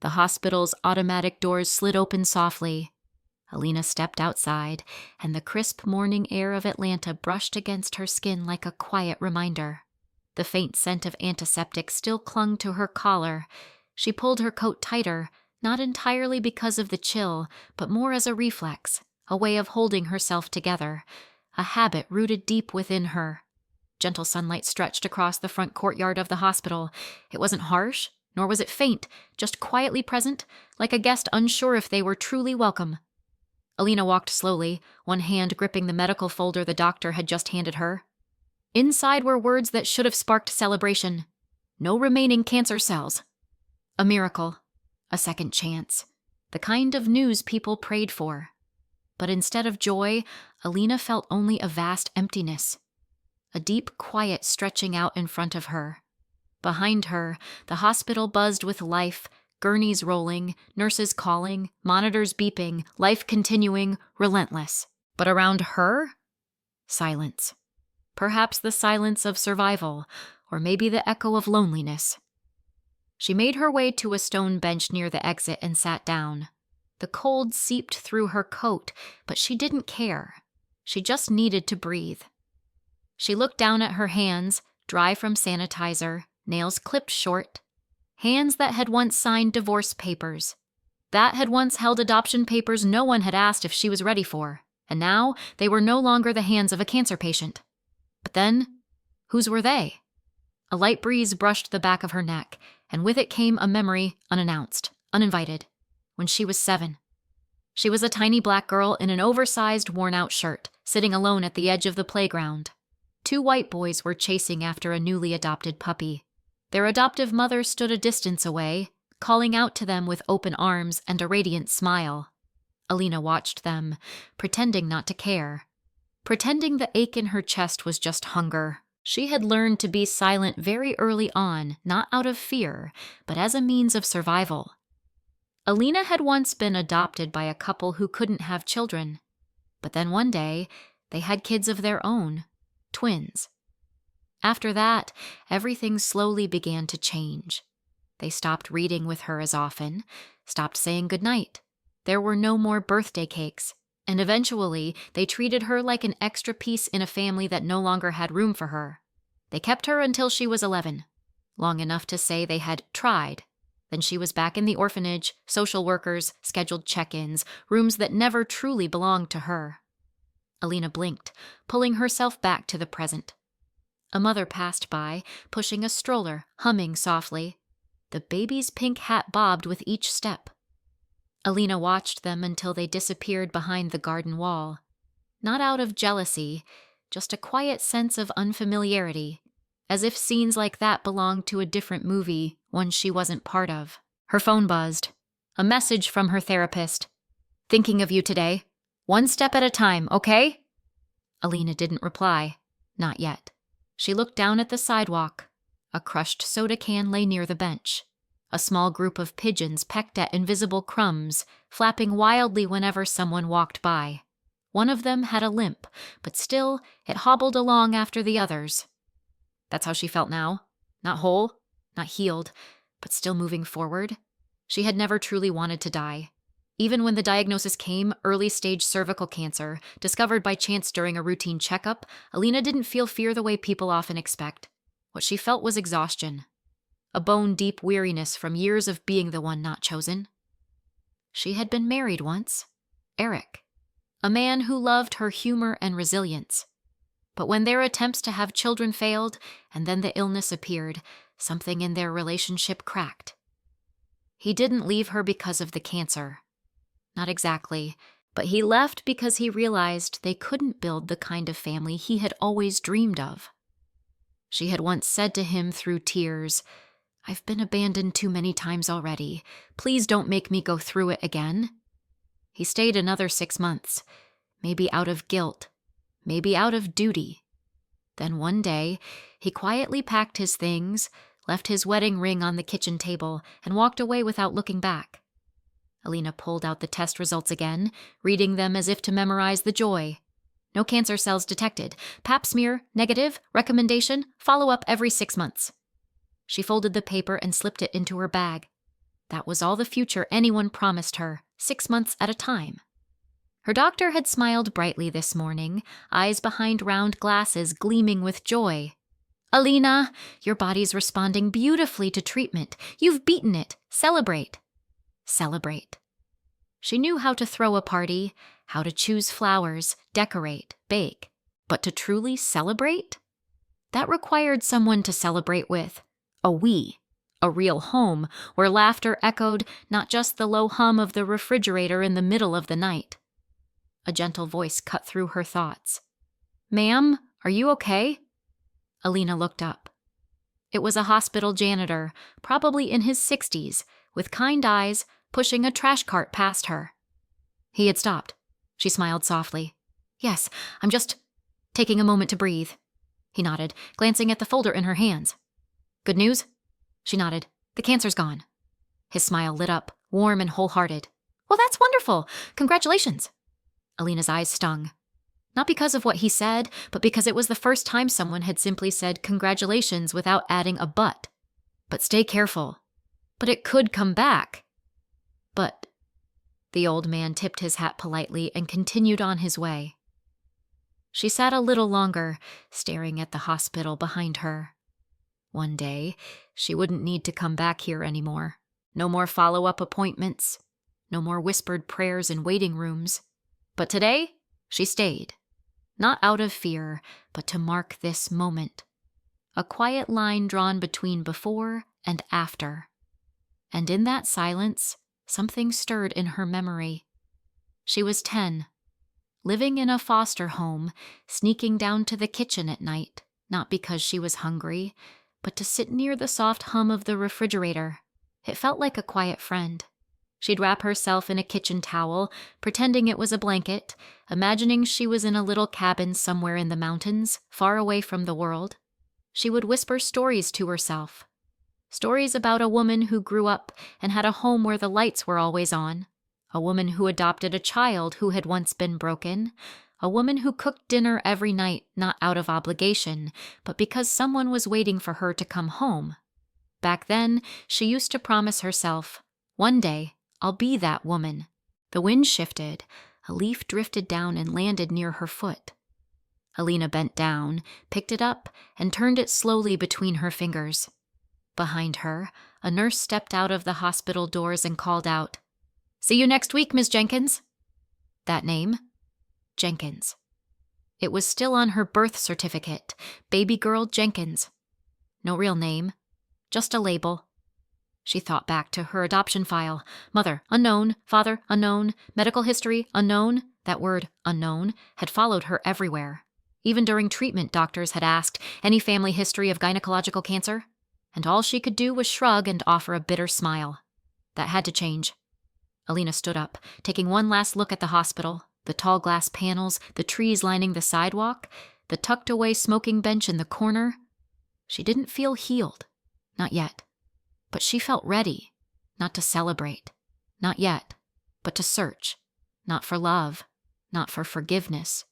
The hospital's automatic doors slid open softly. Alina stepped outside, and the crisp morning air of Atlanta brushed against her skin like a quiet reminder. The faint scent of antiseptic still clung to her collar. She pulled her coat tighter, not entirely because of the chill, but more as a reflex, a way of holding herself together, a habit rooted deep within her. Gentle sunlight stretched across the front courtyard of the hospital. It wasn't harsh, nor was it faint, just quietly present, like a guest unsure if they were truly welcome. Alina walked slowly, one hand gripping the medical folder the doctor had just handed her. Inside were words that should have sparked celebration. No remaining cancer cells. A miracle. A second chance. The kind of news people prayed for. But instead of joy, Alina felt only a vast emptiness. A deep quiet stretching out in front of her. Behind her, the hospital buzzed with life, gurneys rolling, nurses calling, monitors beeping, life continuing, relentless. But around her? Silence. Perhaps the silence of survival, or maybe the echo of loneliness. She made her way to a stone bench near the exit and sat down. The cold seeped through her coat, but she didn't care. She just needed to breathe. She looked down at her hands, dry from sanitizer, nails clipped short. Hands that had once signed divorce papers. That had once held adoption papers no one had asked if she was ready for, and now they were no longer the hands of a cancer patient. But then, whose were they? A light breeze brushed the back of her neck, and with it came a memory unannounced, uninvited, when she was 7. She was a tiny black girl in an oversized, worn-out shirt, sitting alone at the edge of the playground. 2 white boys were chasing after a newly adopted puppy. Their adoptive mother stood a distance away, calling out to them with open arms and a radiant smile. Alina watched them, pretending not to care. Pretending the ache in her chest was just hunger. She had learned to be silent very early on, not out of fear, but as a means of survival. Alina had once been adopted by a couple who couldn't have children. But then one day, they had kids of their own, twins. After that, everything slowly began to change. They stopped reading with her as often, stopped saying goodnight. There were no more birthday cakes. And eventually, they treated her like an extra piece in a family that no longer had room for her. They kept her until she was 11, long enough to say they had tried. Then she was back in the orphanage, social workers, scheduled check-ins, rooms that never truly belonged to her. Alina blinked, pulling herself back to the present. A mother passed by, pushing a stroller, humming softly. The baby's pink hat bobbed with each step. Alina watched them until they disappeared behind the garden wall. Not out of jealousy, just a quiet sense of unfamiliarity, as if scenes like that belonged to a different movie, one she wasn't part of. Her phone buzzed. A message from her therapist. "Thinking of you today. 1 step at a time, okay?" Alina didn't reply. Not yet. She looked down at the sidewalk. A crushed soda can lay near the bench. A small group of pigeons pecked at invisible crumbs, flapping wildly whenever someone walked by. One of them had a limp, but still, it hobbled along after the others. That's how she felt now. Not whole, not healed, but still moving forward. She had never truly wanted to die. Even when the diagnosis came, early-stage cervical cancer, discovered by chance during a routine checkup, Alina didn't feel fear the way people often expect. What she felt was exhaustion. A bone-deep weariness from years of being the one not chosen. She had been married once. Eric. A man who loved her humor and resilience. But when their attempts to have children failed, and then the illness appeared, something in their relationship cracked. He didn't leave her because of the cancer. Not exactly, but he left because he realized they couldn't build the kind of family he had always dreamed of. She had once said to him through tears, "I've been abandoned too many times already. Please don't make me go through it again." He stayed another 6 months, maybe out of guilt, maybe out of duty. Then one day, he quietly packed his things, left his wedding ring on the kitchen table, and walked away without looking back. Alina pulled out the test results again, reading them as if to memorize the joy. No cancer cells detected. Pap smear, negative, recommendation, follow-up every 6 months. She folded the paper and slipped it into her bag. That was all the future anyone promised her, 6 months at a time. Her doctor had smiled brightly this morning, eyes behind round glasses gleaming with joy. "Alina, your body's responding beautifully to treatment. You've beaten it. Celebrate." Celebrate. She knew how to throw a party, how to choose flowers, decorate, bake. But to truly celebrate? That required someone to celebrate with. A we. A real home, where laughter echoed not just the low hum of the refrigerator in the middle of the night. A gentle voice cut through her thoughts. "Ma'am, are you okay?" Alina looked up. It was a hospital janitor, probably in his 60s, with kind eyes, pushing a trash cart past her. He had stopped. She smiled softly. "Yes, I'm just taking a moment to breathe." He nodded, glancing at the folder in her hands. "Good news?" She nodded. "The cancer's gone." His smile lit up, warm and wholehearted. "Well, that's wonderful. Congratulations." Alina's eyes stung. Not because of what he said, but because it was the first time someone had simply said congratulations without adding a but. "But stay careful." "But it could come back." "But..." The old man tipped his hat politely and continued on his way. She sat a little longer, staring at the hospital behind her. One day, she wouldn't need to come back here anymore. No more follow-up appointments. No more whispered prayers in waiting rooms. But today, she stayed. Not out of fear, but to mark this moment. A quiet line drawn between before and after. And in that silence, something stirred in her memory. She was 10. Living in a foster home, sneaking down to the kitchen at night, not because she was hungry, but to sit near the soft hum of the refrigerator. It felt like a quiet friend. She'd wrap herself in a kitchen towel, pretending it was a blanket, imagining she was in a little cabin somewhere in the mountains, far away from the world. She would whisper stories to herself. Stories about a woman who grew up and had a home where the lights were always on. A woman who adopted a child who had once been broken. A woman who cooked dinner every night, not out of obligation, but because someone was waiting for her to come home. Back then, she used to promise herself, "One day, I'll be that woman." The wind shifted. A leaf drifted down and landed near her foot. Alina bent down, picked it up, and turned it slowly between her fingers. Behind her, a nurse stepped out of the hospital doors and called out, "See you next week, Miss Jenkins." That name? Jenkins. It was still on her birth certificate, baby girl Jenkins. No real name, just a label. She thought back to her adoption file. Mother, unknown. Father, unknown. Medical history, unknown. That word, unknown, had followed her everywhere. Even during treatment, doctors had asked, "Any family history of gynecological cancer?" And all she could do was shrug and offer a bitter smile. That had to change. Alina stood up, taking one last look at the hospital, the tall glass panels, the trees lining the sidewalk, the tucked-away smoking bench in the corner. She didn't feel healed. Not yet. But she felt ready, not to celebrate, not yet, but to search, not for love, not for forgiveness,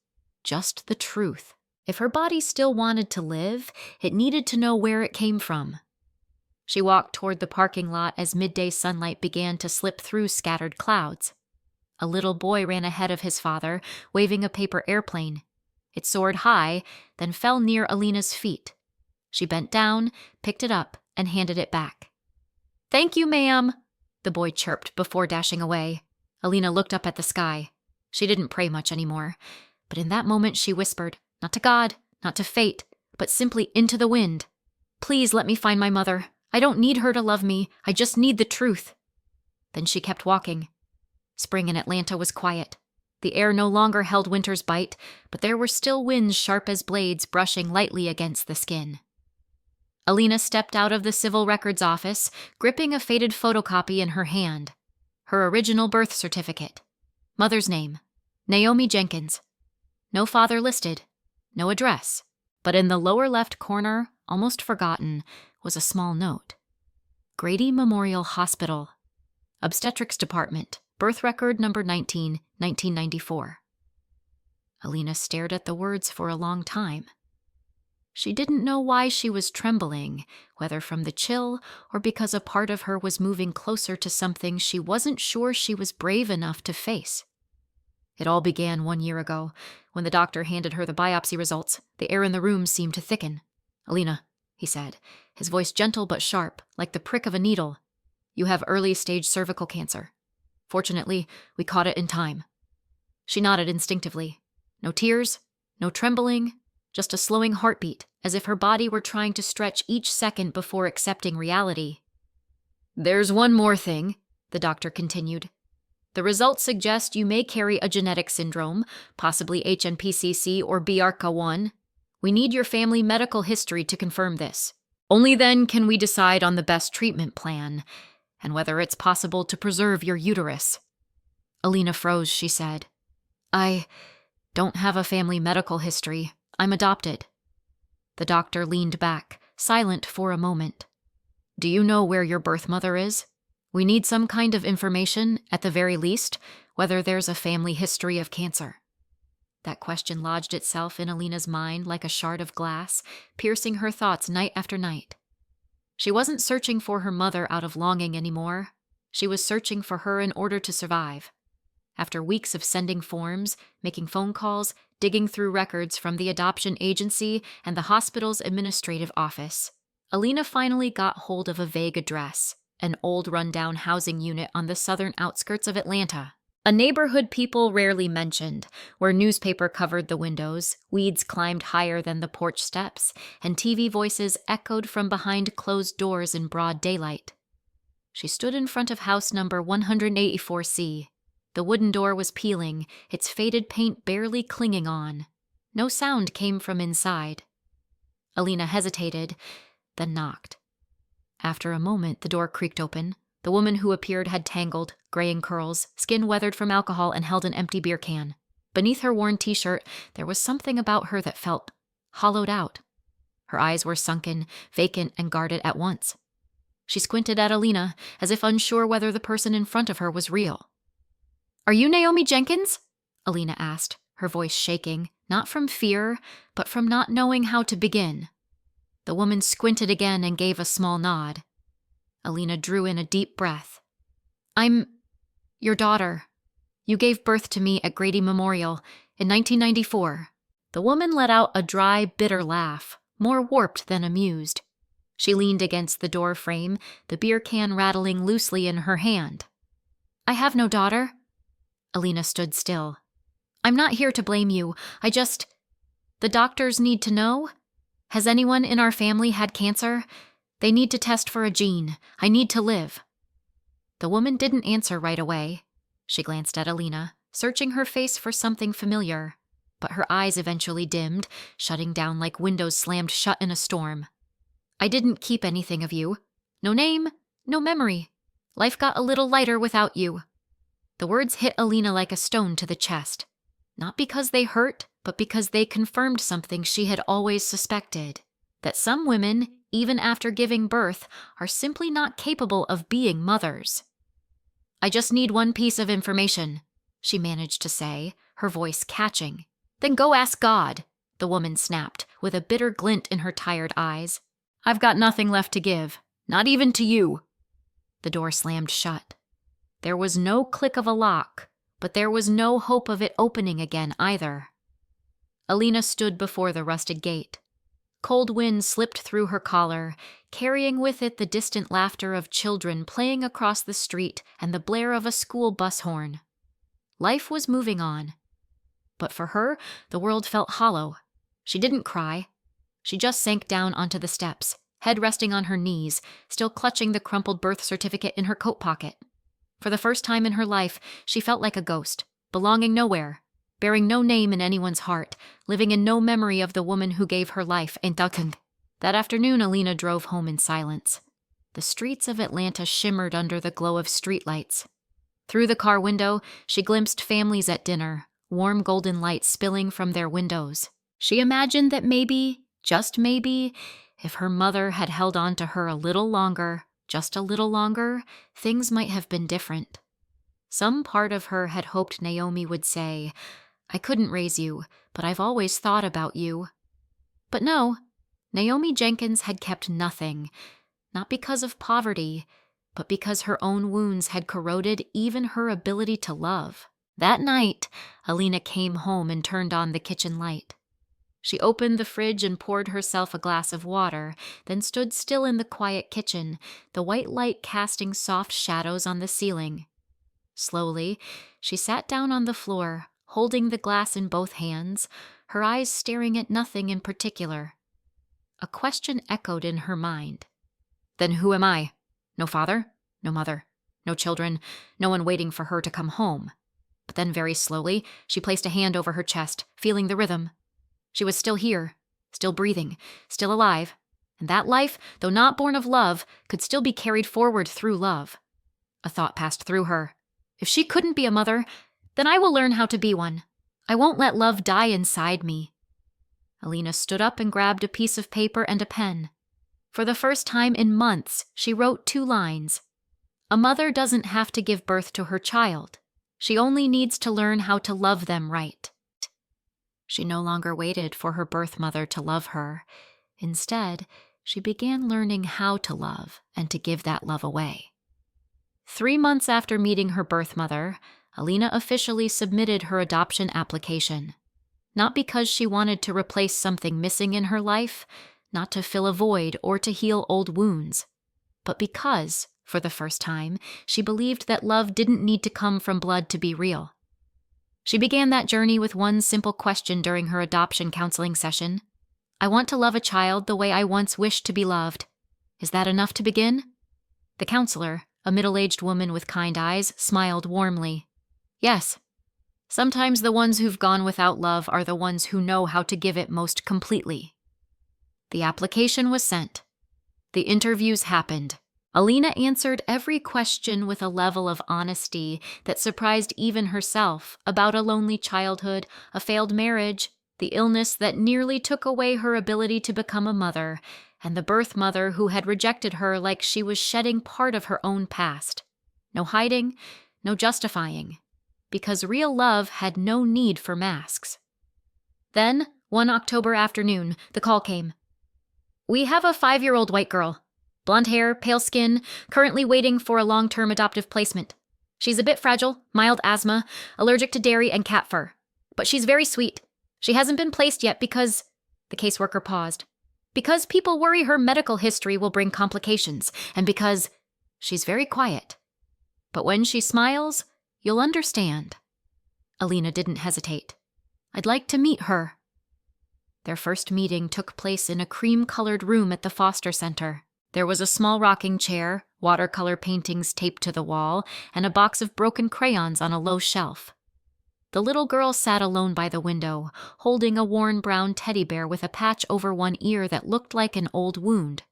just the truth. If her body still wanted to live, it needed to know where it came from. She walked toward the parking lot as midday sunlight began to slip through scattered clouds. A little boy ran ahead of his father, waving a paper airplane. It soared high, then fell near Alina's feet. She bent down, picked it up, and handed it back. "Thank you, ma'am," the boy chirped before dashing away. Alina looked up at the sky. She didn't pray much anymore, but in that moment she whispered, not to God, not to fate, but simply into the wind, "Please let me find my mother. I don't need her to love me. I just need the truth." Then she kept walking. Spring in Atlanta was quiet. The air no longer held winter's bite, but there were still winds sharp as blades brushing lightly against the skin. Alina stepped out of the civil records office, gripping a faded photocopy in her hand. Her original birth certificate. Mother's name, Naomi Jenkins. No father listed, no address, but in the lower left corner, almost forgotten, was a small note. Grady Memorial Hospital. Obstetrics Department, birth record number 19, 1994. Alina stared at the words for a long time. She didn't know why she was trembling, whether from the chill or because a part of her was moving closer to something she wasn't sure she was brave enough to face. It all began 1 year ago. When the doctor handed her the biopsy results, the air in the room seemed to thicken. "Alina," he said, his voice gentle but sharp, like the prick of a needle. "You have early-stage cervical cancer. Fortunately, we caught it in time." She nodded instinctively. No tears, no trembling, just a slowing heartbeat, as if her body were trying to stretch each second before accepting reality. "There's one more thing," the doctor continued. "The results suggest you may carry a genetic syndrome, possibly HNPCC or BRCA1. We need your family medical history to confirm this. Only then can we decide on the best treatment plan, and whether it's possible to preserve your uterus." Alina froze, she said. "I don't have a family medical history. I'm adopted." The doctor leaned back, silent for a moment. "Do you know where your birth mother is? We need some kind of information, at the very least, whether there's a family history of cancer." That question lodged itself in Alina's mind like a shard of glass, piercing her thoughts night after night. She wasn't searching for her mother out of longing anymore. She was searching for her in order to survive. After weeks of sending forms, making phone calls, digging through records from the adoption agency and the hospital's administrative office, Alina finally got hold of a vague address, an old rundown housing unit on the southern outskirts of Atlanta. A neighborhood people rarely mentioned, where newspaper covered the windows, weeds climbed higher than the porch steps, and TV voices echoed from behind closed doors in broad daylight. She stood in front of house number 184C. The wooden door was peeling, its faded paint barely clinging on. No sound came from inside. Alina hesitated, then knocked. After a moment, the door creaked open. The woman who appeared had tangled, graying curls, skin weathered from alcohol, and held an empty beer can. Beneath her worn t-shirt, there was something about her that felt hollowed out. Her eyes were sunken, vacant, and guarded at once. She squinted at Alina, as if unsure whether the person in front of her was real. "Are you Naomi Jenkins?" Alina asked, her voice shaking, not from fear, but from not knowing how to begin. The woman squinted again and gave a small nod. Alina drew in a deep breath. "I'm your daughter. You gave birth to me at Grady Memorial in 1994. The woman let out a dry, bitter laugh, more warped than amused. She leaned against the door frame, the beer can rattling loosely in her hand. "I have no daughter." Alina stood still. "I'm not here to blame you. The doctors need to know. Has anyone in our family had cancer? They need to test for a gene. I need to live." The woman didn't answer right away. She glanced at Alina, searching her face for something familiar, but her eyes eventually dimmed, shutting down like windows slammed shut in a storm. "I didn't keep anything of you. No name, no memory. Life got a little lighter without you." The words hit Alina like a stone to the chest, not because they hurt, but because they confirmed something she had always suspected, that some women, even after giving birth, are simply not capable of being mothers. "I just need one piece of information," she managed to say, her voice catching. "Then go ask God," the woman snapped, with a bitter glint in her tired eyes. "I've got nothing left to give, not even to you." The door slammed shut. There was no click of a lock, but there was no hope of it opening again either. Alina stood before the rusted gate. Cold wind slipped through her collar, carrying with it the distant laughter of children playing across the street and the blare of a school bus horn. Life was moving on. But for her, the world felt hollow. She didn't cry. She just sank down onto the steps, head resting on her knees, still clutching the crumpled birth certificate in her coat pocket. For the first time in her life, she felt like a ghost, belonging nowhere, bearing no name in anyone's heart, living in no memory of the woman who gave her life. That afternoon, Alina drove home in silence. The streets of Atlanta shimmered under the glow of streetlights. Through the car window, she glimpsed families at dinner, warm golden light spilling from their windows. She imagined that maybe, just maybe, if her mother had held on to her a little longer, just a little longer, things might have been different. Some part of her had hoped Naomi would say, "I couldn't raise you, but I've always thought about you." But no, Naomi Jenkins had kept nothing, not because of poverty, but because her own wounds had corroded even her ability to love. That night, Alina came home and turned on the kitchen light. She opened the fridge and poured herself a glass of water, then stood still in the quiet kitchen, the white light casting soft shadows on the ceiling. Slowly, she sat down on the floor, holding the glass in both hands, her eyes staring at nothing in particular. A question echoed in her mind. Then who am I? No father, no mother, no children, no one waiting for her to come home. But then very slowly, she placed a hand over her chest, feeling the rhythm. She was still here, still breathing, still alive, and that life, though not born of love, could still be carried forward through love. A thought passed through her. If she couldn't be a mother, then I will learn how to be one. I won't let love die inside me. Alina stood up and grabbed a piece of paper and a pen. For the first time in months, she wrote 2 lines. A mother doesn't have to give birth to her child. She only needs to learn how to love them right. She no longer waited for her birth mother to love her. Instead, she began learning how to love and to give that love away. 3 months after meeting her birth mother, Alina officially submitted her adoption application. Not because she wanted to replace something missing in her life, not to fill a void or to heal old wounds, but because, for the first time, she believed that love didn't need to come from blood to be real. She began that journey with one simple question during her adoption counseling session. I want to love a child the way I once wished to be loved. Is that enough to begin? The counselor, a middle-aged woman with kind eyes, smiled warmly. Yes. Sometimes the ones who've gone without love are the ones who know how to give it most completely. The application was sent. The interviews happened. Alina answered every question with a level of honesty that surprised even herself about a lonely childhood, a failed marriage, the illness that nearly took away her ability to become a mother, and the birth mother who had rejected her like she was shedding part of her own past. No hiding, no justifying, because real love had no need for masks. Then, one October afternoon, the call came. We have a 5-year-old white girl. Blonde hair, pale skin, currently waiting for a long-term adoptive placement. She's a bit fragile, mild asthma, allergic to dairy and cat fur. But she's very sweet. She hasn't been placed yet because... The caseworker paused. Because people worry her medical history will bring complications, and because she's very quiet. But when she smiles, you'll understand. Alina didn't hesitate. I'd like to meet her. Their first meeting took place in a cream-colored room at the foster center. There was a small rocking chair, watercolor paintings taped to the wall, and a box of broken crayons on a low shelf. The little girl sat alone by the window, holding a worn brown teddy bear with a patch over one ear that looked like an old wound.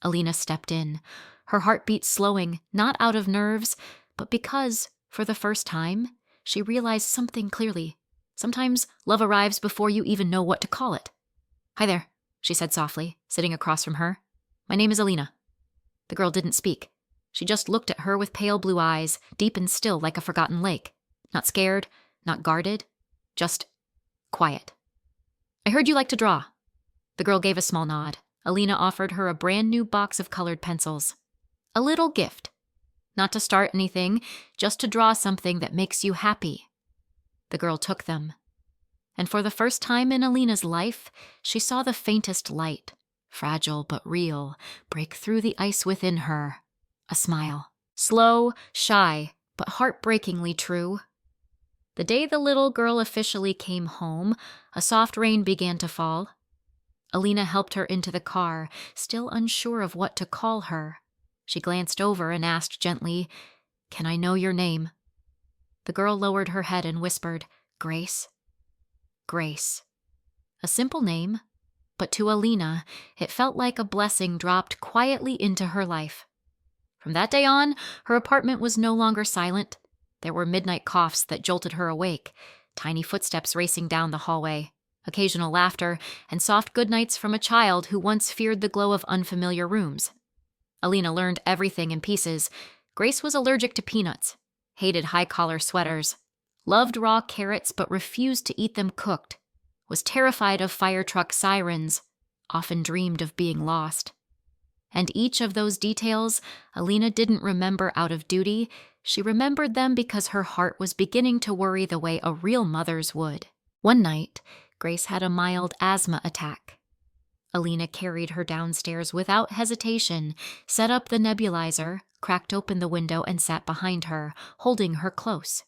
Alina stepped in, her heartbeat slowing, not out of nerves, but because, for the first time, she realized something clearly. Sometimes love arrives before you even know what to call it. Hi there, she said softly, sitting across from her. My name is Alina. The girl didn't speak. She just looked at her with pale blue eyes, deep and still like a forgotten lake. Not scared, not guarded, just quiet. I heard you like to draw. The girl gave a small nod. Alina offered her a brand new box of colored pencils. A little gift. Not to start anything, just to draw something that makes you happy. The girl took them. And for the first time in Alina's life, she saw the faintest light, fragile but real, break through the ice within her. A smile. Slow, shy, but heartbreakingly true. The day the little girl officially came home, a soft rain began to fall. Alina helped her into the car, still unsure of what to call her. She glanced over and asked gently, "Can I know your name?" The girl lowered her head and whispered, "Grace." Grace. A simple name, but to Alina, it felt like a blessing dropped quietly into her life. From that day on, her apartment was no longer silent. There were midnight coughs that jolted her awake, tiny footsteps racing down the hallway, occasional laughter, and soft goodnights from a child who once feared the glow of unfamiliar rooms. Alina learned everything in pieces. Grace was allergic to peanuts, hated high-collar sweaters, loved raw carrots but refused to eat them cooked, was terrified of fire truck sirens, often dreamed of being lost. And each of those details, Alina didn't remember out of duty. She remembered them because her heart was beginning to worry the way a real mother's would. One night, Grace had a mild asthma attack. Alina carried her downstairs without hesitation, set up the nebulizer, cracked open the window, and sat behind her, holding her close.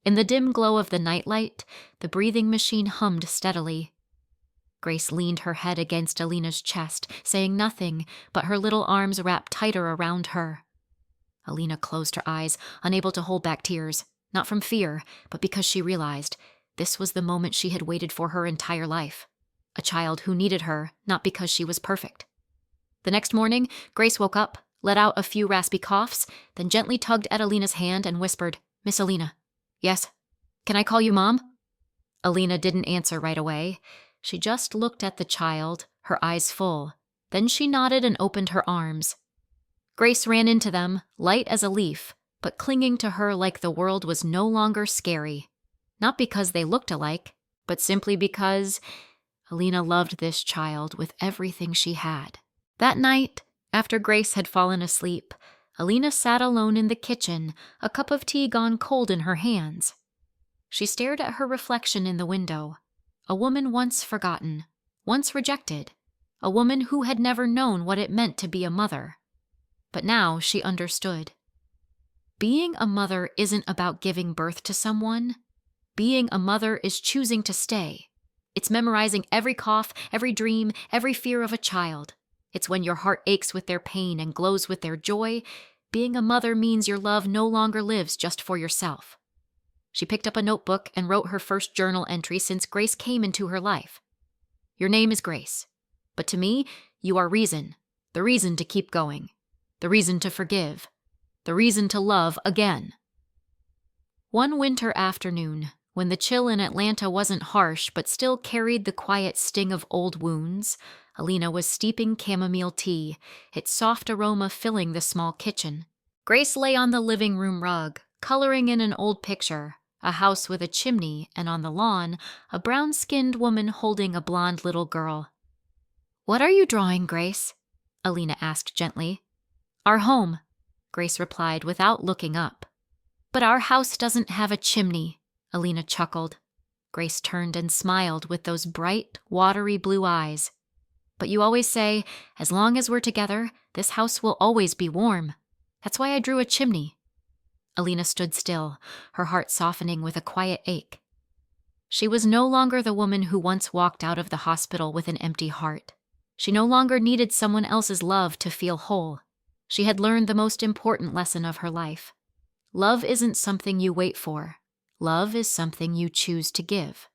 In the dim glow of the nightlight, the breathing machine hummed steadily. Grace leaned her head against Alina's chest, saying nothing, but her little arms wrapped tighter around her. Alina closed her eyes, unable to hold back tears, not from fear, but because she realized this was the moment she had waited for her entire life. A child who needed her, not because she was perfect. The next morning, Grace woke up, let out a few raspy coughs, then gently tugged at Alina's hand and whispered, "Miss Alina." "Yes." "Can I call you Mom?" Alina didn't answer right away. She just looked at the child, her eyes full. Then she nodded and opened her arms. Grace ran into them, light as a leaf, but clinging to her like the world was no longer scary. Not because they looked alike, but simply because Alina loved this child with everything she had. That night, after Grace had fallen asleep, Alina sat alone in the kitchen, a cup of tea gone cold in her hands. She stared at her reflection in the window. A woman once forgotten, once rejected, a woman who had never known what it meant to be a mother. But now she understood. Being a mother isn't about giving birth to someone. Being a mother is choosing to stay. It's memorizing every cough, every dream, every fear of a child. It's when your heart aches with their pain and glows with their joy. Being a mother means your love no longer lives just for yourself. She picked up a notebook and wrote her first journal entry since Grace came into her life. "Your name is Grace, but to me, you are reason, the reason to keep going, the reason to forgive, the reason to love again." One winter afternoon, when the chill in Atlanta wasn't harsh but still carried the quiet sting of old wounds, Alina was steeping chamomile tea, its soft aroma filling the small kitchen. Grace lay on the living room rug, coloring in an old picture, a house with a chimney, and on the lawn, a brown-skinned woman holding a blonde little girl. "What are you drawing, Grace?" Alina asked gently. "Our home," Grace replied without looking up. "But our house doesn't have a chimney," Alina chuckled. Grace turned and smiled with those bright, watery blue eyes. "But you always say, as long as we're together, this house will always be warm. That's why I drew a chimney." Alina stood still, her heart softening with a quiet ache. She was no longer the woman who once walked out of the hospital with an empty heart. She no longer needed someone else's love to feel whole. She had learned the most important lesson of her life. Love isn't something you wait for. Love is something you choose to give.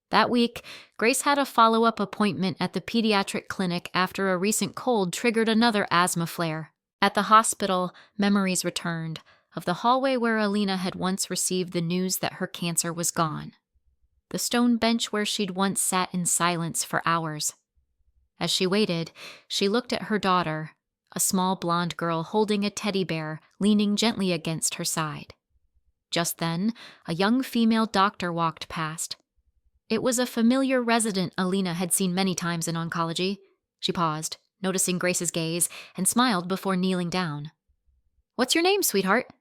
That week, Grace had a follow-up appointment at the pediatric clinic after a recent cold triggered another asthma flare. At the hospital, memories returned of the hallway where Alina had once received the news that her cancer was gone. The stone bench where she'd once sat in silence for hours. As she waited, she looked at her daughter, a small blonde girl holding a teddy bear leaning gently against her side. Just then, a young female doctor walked past. It was a familiar resident Alina had seen many times in oncology. She paused, noticing Grace's gaze, and smiled before kneeling down. "What's your name, sweetheart?"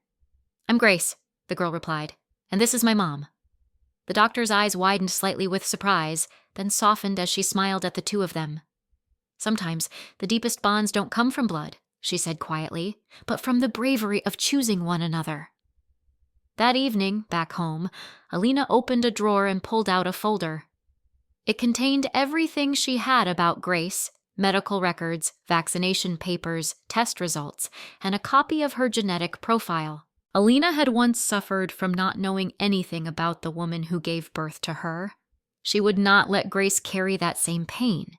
"I'm Grace," the girl replied, "and this is my mom." The doctor's eyes widened slightly with surprise, then softened as she smiled at the two of them. "Sometimes the deepest bonds don't come from blood," she said quietly, "but from the bravery of choosing one another." That evening, back home, Alina opened a drawer and pulled out a folder. It contained everything she had about Grace: medical records, vaccination papers, test results, and a copy of her genetic profile. Alina had once suffered from not knowing anything about the woman who gave birth to her. She would not let Grace carry that same pain.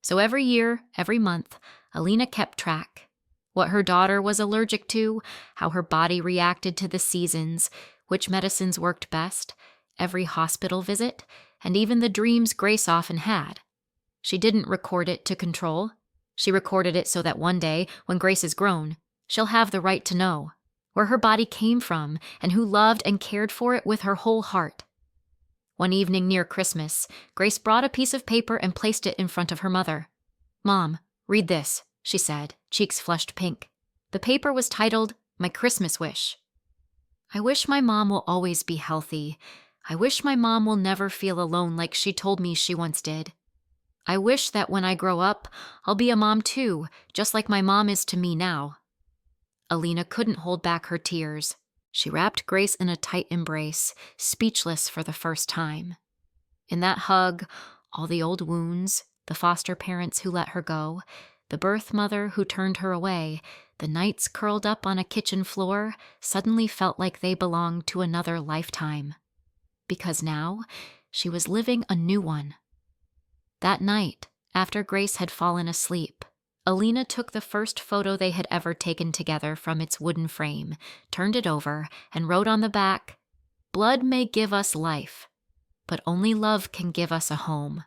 So every year, every month, Alina kept track. What her daughter was allergic to, how her body reacted to the seasons, which medicines worked best, every hospital visit, and even the dreams Grace often had. She didn't record it to control. She recorded it so that one day, when Grace is grown, she'll have the right to know where her body came from and who loved and cared for it with her whole heart. One evening near Christmas, Grace brought a piece of paper and placed it in front of her mother. "Mom, read this," she said, cheeks flushed pink. The paper was titled, "My Christmas Wish." "I wish my mom will always be healthy. I wish my mom will never feel alone like she told me she once did. I wish that when I grow up, I'll be a mom too, just like my mom is to me now." Alina couldn't hold back her tears. She wrapped Grace in a tight embrace, speechless for the first time. In that hug, all the old wounds, the foster parents who let her go, the birth mother who turned her away, the nights curled up on a kitchen floor suddenly felt like they belonged to another lifetime. Because now, she was living a new one. That night, after Grace had fallen asleep, Alina took the first photo they had ever taken together from its wooden frame, turned it over, and wrote on the back, "Blood may give us life, but only love can give us a home."